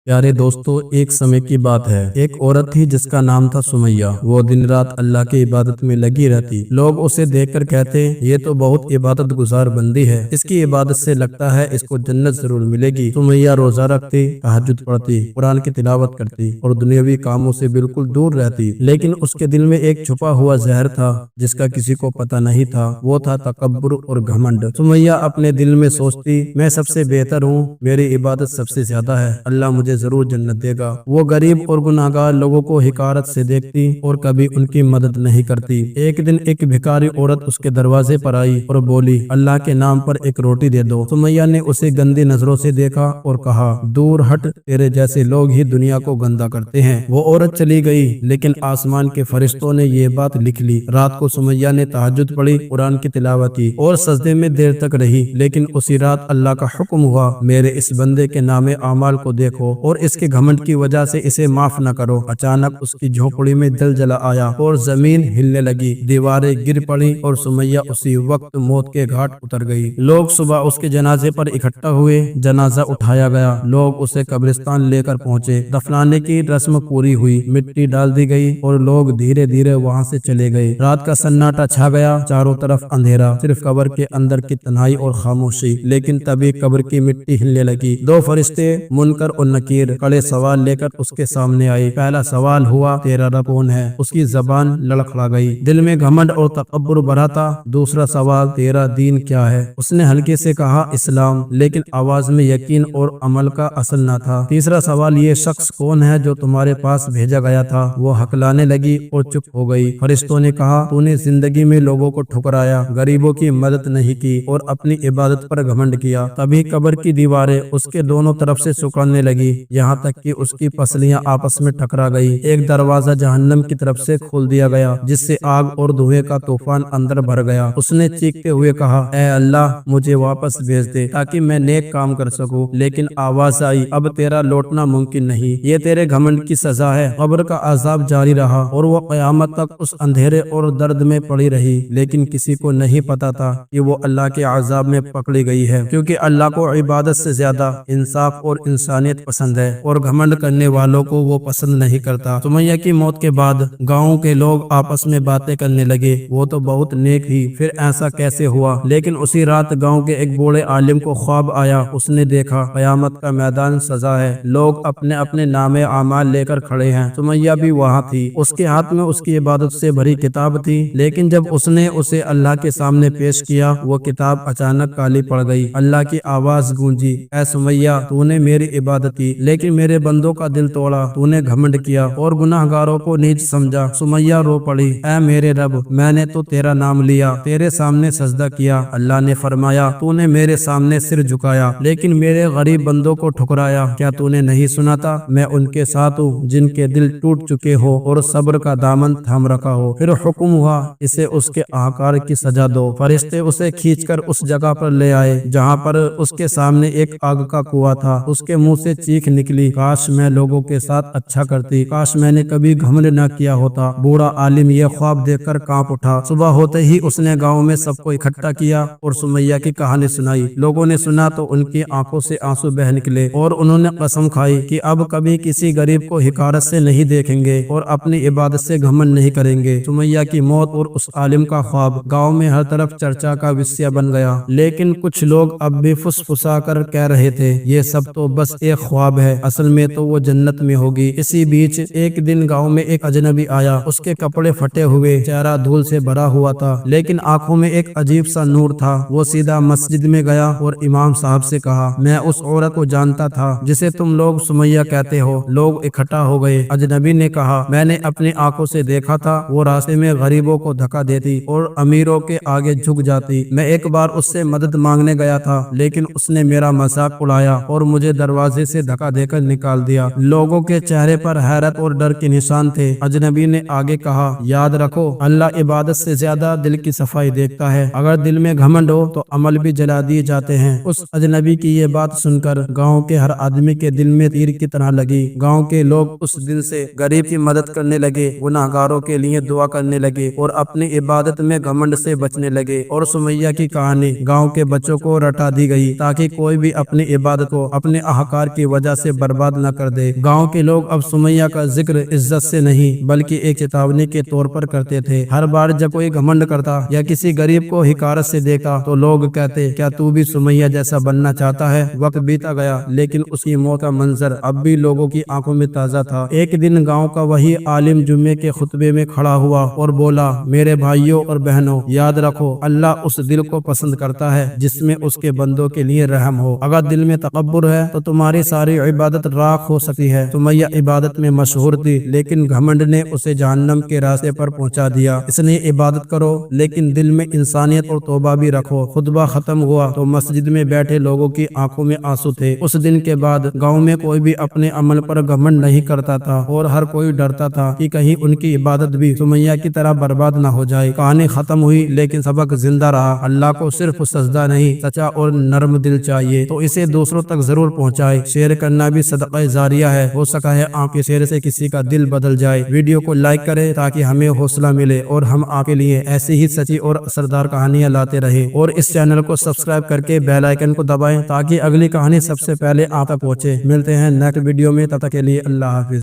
प्यारे दोस्तों, एक समय की बात है। एक औरत थी जिसका नाम था सुमैया। वो दिन रात अल्लाह की इबादत में लगी रहती। लोग उसे देखकर कहते, ये तो बहुत इबादत गुजार बंदी है, इसकी इबादत से लगता है इसको जन्नत जरूर मिलेगी। सुमैया रोजा रखती, तहज्जुद पढ़ती, कुरान की तिलावत करती और दुनियावी कामों से बिल्कुल दूर रहती। लेकिन उसके दिल में एक छुपा हुआ जहर था जिसका किसी को पता नहीं था। वो था तकब्बुर और घमंड। सुमैया अपने दिल में सोचती, मैं सबसे बेहतर हूँ, मेरी इबादत सबसे ज्यादा है, अल्लाह मुझे जरूर जन्नत देगा। वो गरीब और गुनाहगार लोगों को हिकारत से देखती और कभी उनकी मदद नहीं करती। एक दिन एक भिखारी औरत उसके दरवाजे पर आई और बोली, अल्लाह के नाम पर एक रोटी दे दो। सुमैया ने उसे गंदी नजरों से देखा और कहा, दूर हट, तेरे जैसे लोग ही दुनिया को गंदा करते हैं। वो औरत चली गई, लेकिन आसमान के फरिश्तों ने ये बात लिख ली। रात को सुमैया ने तहज्जुद पढ़ी, कुरान की तिलावत की और सजदे में देर तक रही। लेकिन उसी रात अल्लाह का हुक्म हुआ, मेरे इस बंदे के नामे आमाल को देखो और इसके घमंड की वजह से इसे माफ न करो। अचानक उसकी झोपड़ी में जलजला आया और जमीन हिलने लगी, दीवारें गिर पड़ी और सुमैया उसी वक्त मौत के घाट उतर गई। लोग सुबह उसके जनाजे पर इकट्ठा हुए। जनाजा उठाया गया, लोग उसे कब्रिस्तान लेकर पहुंचे। दफनाने की रस्म पूरी हुई, मिट्टी डाल दी गई और लोग धीरे धीरे वहां से चले गए। रात का सन्नाटा छा गया, चारों तरफ अंधेरा, सिर्फ कब्र के अंदर की तन्हाई और खामोशी। लेकिन तभी कब्र की मिट्टी हिलने लगी। दो फरिश्ते मुनकर और नकीर कड़े सवाल लेकर उसके सामने आए। पहला सवाल हुआ, तेरा रब कौन है? उसकी जबान लड़खड़ा गई, दिल में घमंड और तकब्बुर भरा था। दूसरा सवाल, तेरा दीन क्या है? उसने हल्के से कहा, इस्लाम, लेकिन आवाज में यकीन और अमल का असर न था। तीसरा सवाल, ये शख्स कौन है जो तुम्हारे पास भेजा गया था? वो हकलाने लगी और चुप हो गई। फरिश्तों ने कहा, तूने जिंदगी में लोगों को ठुकराया, गरीबों की मदद नहीं की और अपनी इबादत पर घमंड किया। तभी कब्र की दीवारें उसके दोनों तरफ से सिकुड़ने लगी, यहाँ तक कि उसकी पसलियां आपस में टकरा गई। एक दरवाजा जहन्नम की तरफ से खोल दिया गया, जिससे आग और धुएं का तूफान अंदर भर गया। उसने चीखते हुए कहा, ऐ अल्लाह, मुझे वापस भेज दे ताकि मैं नेक काम कर सकूं। लेकिन आवाज आई, अब तेरा लौटना मुमकिन नहीं, ये तेरे घमंड की सजा है। कब्र का अजाब जारी रहा और वो कयामत तक उस अंधेरे और दर्द में पड़ी रही। लेकिन किसी को नहीं पता था कि वो अल्लाह के अजाब में पकड़ी गई है, क्योंकि अल्लाह को इबादत से ज्यादा इंसाफ और इंसानियत पसंद है और घमंड करने वालों को वो पसंद नहीं करता। सुमैया की मौत के बाद गाँव के लोग आपस में बातें करने लगे, वो तो बहुत नेक थी, फिर ऐसा कैसे हुआ? लेकिन उसी रात गाँव के एक बूढ़े आलिम को ख्वाब आया। उसने देखा कयामत का मैदान सजा है, लोग अपने अपने नामे आमाल लेकर खड़े हैं। सुमैया भी वहाँ थी, उसके हाथ में उसकी इबादत से भरी किताब थी। लेकिन जब उसने उसे अल्लाह के सामने पेश किया, वो किताब अचानक काली पड़ गई। अल्लाह की आवाज गूंजी, ऐ सुमैया, तूने मेरी इबादत की लेकिन मेरे बंदों का दिल तोड़ा, तूने घमंड किया और गुनाहगारों को नीच समझा। सुमैया रो पड़ी, ऐ मेरे रब, मैंने तो तेरा नाम लिया, तेरे सामने सजदा किया। अल्लाह ने फरमाया, तूने मेरे सामने सिर झुकाया लेकिन मेरे गरीब बंदों को ठुकराया। क्या तूने नहीं सुना था, मैं उनके साथ हूँ जिनके दिल टूट चुके हो और सब्र का दामन थाम रखा हो। फिर हुक्म हुआ, इसे उसके आकार की सजा दो। फरिश्ते उसे खींचकर उस जगह पर ले आए जहाँ पर उसके सामने एक आग का कुआं था। उसके मुंह से चीख निकली, काश मैं लोगों के साथ अच्छा करती, काश मैंने कभी घमंड न किया होता। बूढ़ा आलिम ये ख्वाब देखकर कांप उठा। सुबह होते ही उसने गांव में सबको इकट्ठा किया और सुमैया की कहानी सुनाई। लोगों ने सुना तो उनकी आंखों से आंसू बह निकले और उन्होंने कसम खाई कि अब कभी किसी गरीब को हिकारत से नहीं देखेंगे और अपनी इबादत से घमंड नहीं करेंगे। सुमैया की मौत और उस आलिम का ख्वाब गाँव में हर तरफ चर्चा का विषय बन गया। लेकिन कुछ लोग अब भी फुसफुसा कर कह रहे थे, ये सब तो बस एक ख्वाब है, असल में तो वो जन्नत में होगी। इसी बीच एक दिन गांव में एक अजनबी आया। उसके कपड़े फटे हुए, चेहरा धूल से भरा हुआ था, लेकिन आंखों में एक अजीब सा नूर था। वो सीधा मस्जिद में गया और इमाम साहब से कहा, मैं उस औरत को जानता था जिसे तुम लोग सुमैया कहते हो। लोग इकट्ठा हो गए। अजनबी ने कहा, मैंने अपनी आंखों से देखा था, वो रास्ते में गरीबों को धक्का देती और अमीरों के आगे झुक जाती। मैं एक बार उससे मदद मांगने गया था, लेकिन उसने मेरा मजाक उड़ाया और मुझे दरवाजे से धक्का देकर निकाल दिया। लोगों के चेहरे पर हैरत और डर के निशान थे। अजनबी ने आगे कहा, याद रखो, अल्लाह इबादत से ज्यादा दिल की सफाई देखता है। अगर दिल में घमंड हो तो अमल भी जला दिए जाते हैं। उस अजनबी की ये बात सुनकर गांव के हर आदमी के दिल में तीर की तरह लगी। गांव के लोग उस दिन से गरीब की मदद करने लगे, गुनाहगारों के लिए दुआ करने लगे और अपनी इबादत में घमंड से बचने लगे। और सुमैया की कहानी गाँव के बच्चों को रटा दी गई ताकि कोई भी अपनी इबादत को अपने अहकार की वजह وجہ سے برباد نہ کر دے۔ گاؤں کے لوگ اب سمیہ کا ذکر عزت سے نہیں بلکہ ایک چیتاونی کے طور پر کرتے تھے۔ ہر بار جب کوئی گھمنڈ کرتا یا کسی غریب کو حقارت سے دیکھتا تو لوگ کہتے کیا تو بھی سمیہ جیسا بننا چاہتا ہے؟ وقت بیتا گیا لیکن اس کی موت کا منظر اب بھی لوگوں کی آنکھوں میں تازہ تھا۔ ایک دن گاؤں کا وہی عالم جمعے کے خطبے میں کھڑا ہوا اور بولا، میرے بھائیوں اور بہنوں، یاد رکھو اللہ اس دل کو پسند کرتا ہے جس میں اس کے بندوں کے لیے رحم ہو۔ اگر دل میں تکبر ہے تو تمہاری ساری عبادت راکھ ہو سکتی ہے۔ سمیہ عبادت میں مشہور تھی لیکن گھمنڈ نے اسے جہنم کے راستے پر پہنچا دیا۔ اس نے عبادت کرو لیکن دل میں انسانیت اور توبہ بھی رکھو۔ خطبہ ختم ہوا تو مسجد میں بیٹھے لوگوں کی آنکھوں میں آنسو تھے۔ اس دن کے بعد گاؤں میں کوئی بھی اپنے عمل پر گھمنڈ نہیں کرتا تھا اور ہر کوئی ڈرتا تھا کہ کہیں ان کی عبادت بھی سمیہ کی طرح برباد نہ ہو جائے۔ کہانی ختم ہوئی لیکن سبق زندہ رہا۔ اللہ کو صرف سجدہ نہیں، سچا اور نرم دل چاہیے، تو اسے دوسروں تک ضرور پہنچائے۔ شیئر کرنا بھی صدقہ جاریہ ہے، ہو سکا ہے آپ کے شیئر سے کسی کا دل بدل جائے۔ ویڈیو کو لائک کریں تاکہ ہمیں حوصلہ ملے اور ہم آپ کے لیے ایسی ہی سچی اور اثردار کہانیاں لاتے رہیں، اور اس چینل کو سبسکرائب کر کے بیل آئیکن کو دبائیں تاکہ اگلی کہانی سب سے پہلے آپ تک پہنچے۔ ملتے ہیں نیکسٹ ویڈیو میں، تب تک کے لیے اللہ حافظ۔